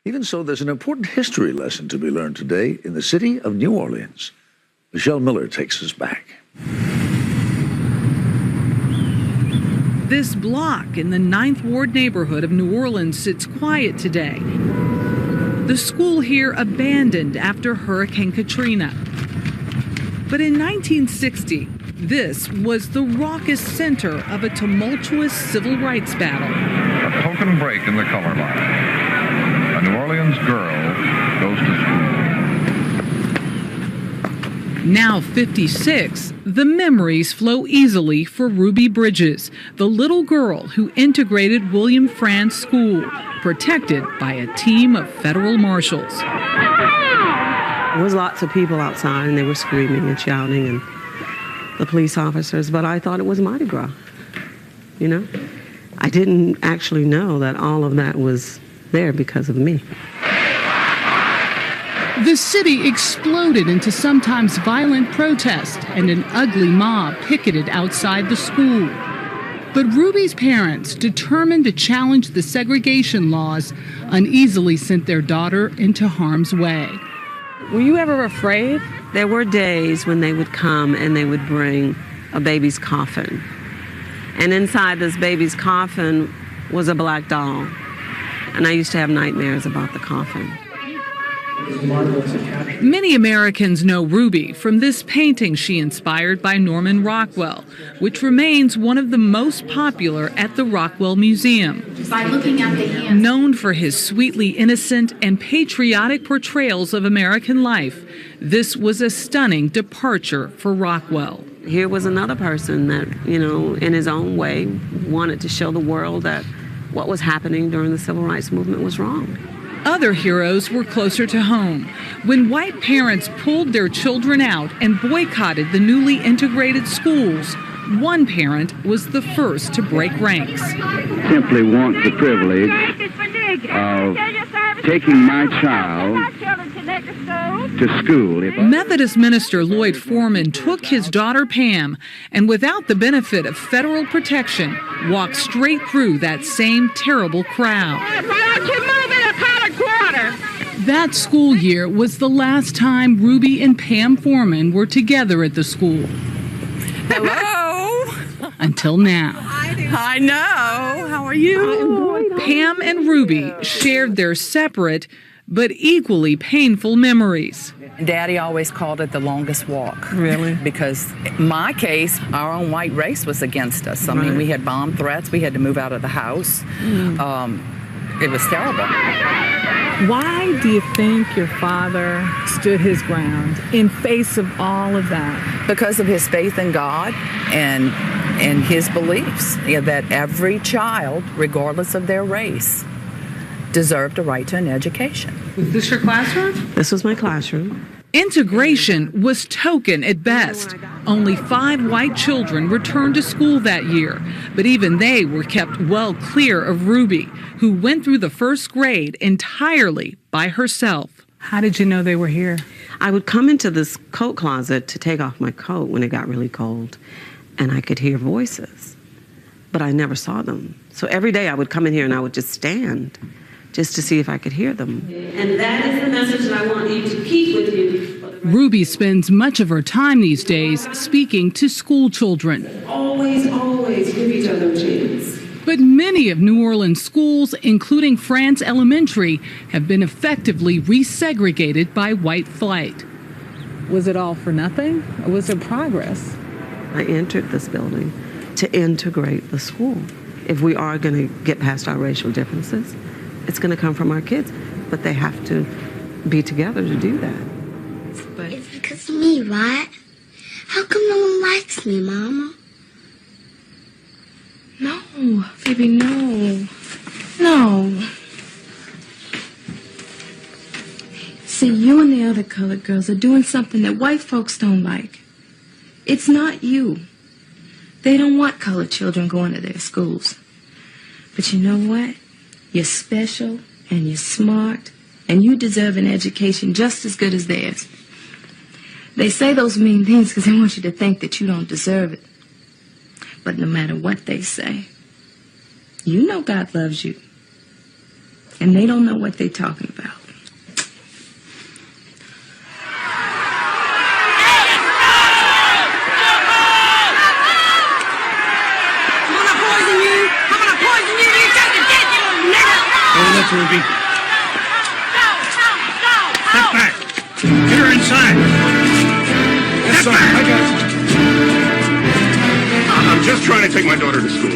Even so, there's an important history lesson to be learned today in the city of New Orleans. Michelle Miller takes us back. This block in the 9th Ward neighborhood of New Orleans sits quiet today. The school here abandoned after Hurricane Katrina. But in 1960, this was the raucous center of a tumultuous civil rights battle. A token break in the color line. A New Orleans girl goes to school. Now 56, the memories flow easily for Ruby Bridges, the little girl who integrated William Frantz School, protected by a team of Federal Marshals. There was lots of people outside, and they were screaming and shouting, and the police officers, but I thought it was Mardi Gras, you know? I didn't actually know that all of that was there because of me. The city exploded into sometimes violent protest, and an ugly mob picketed outside the school. But Ruby's parents, determined to challenge the segregation laws, uneasily sent their daughter into harm's way. Were you ever afraid? There were days when they would come and they would bring a baby's coffin. And inside this baby's coffin was a black doll. And I used to have nightmares about the coffin. Many Americans know Ruby from this painting she inspired by Norman Rockwell, which remains one of the most popular at the Rockwell Museum. By looking at the hands. Known for his sweetly innocent and patriotic portrayals of American life, this was a stunning departure for Rockwell. Here was another person that, you know, in his own way, wanted to show the world that what was happening during the Civil Rights Movement was wrong. Other heroes were closer to home. When white parents pulled their children out and boycotted the newly integrated schools, one parent was the first to break ranks. Simply want the privilege of taking my child to school. Methodist Minister Lloyd Foreman took his daughter Pam and, without the benefit of federal protection, walked straight through that same terrible crowd. That school year was the last time Ruby and Pam Foreman were together at the school. Hello. Until now. I know. How are you? Pam and Ruby shared their separate but equally painful memories. Daddy always called it the longest walk. Really? Because in my case, our own white race was against us. I mean, we had bomb threats. We had to move out of the house. It was terrible. Why do you think your father stood his ground in face of all of that? Because of his faith in God and his beliefs, that every child, regardless of their race, deserved a right to an education. Was this your classroom? This was my classroom. Integration was token at best. Only 5 white children returned to school that year, but even they were kept well clear of Ruby, who went through the first grade entirely by herself. How did you know they were here? I would come into this coat closet to take off my coat when it got really cold, and I could hear voices, but I never saw them. So every day I would come in here and I would just stand just to see if I could hear them. And that is the message that I want you to keep with you. Ruby spends much of her time these days speaking to school children. Always, always give each other a chance. But many of New Orleans schools, including Frantz Elementary, have been effectively resegregated by white flight. Was it all for nothing, or was there progress? I entered this building to integrate the school. If we are going to get past our racial differences, it's going to come from our kids, but they have to be together to do that. But it's because of me, right? How come no one likes me, Mama? No, baby, no. No. See, you and the other colored girls are doing something that white folks don't like. It's not you. They don't want colored children going to their schools. But you know what? You're special, and you're smart, and you deserve an education just as good as theirs. They say those mean things because they want you to think that you don't deserve it. But no matter what they say, you know God loves you. And they don't know what they're talking about. Ruby. Step back. Get her inside. Yes, sir. I got it. I'm just trying to take my daughter to school.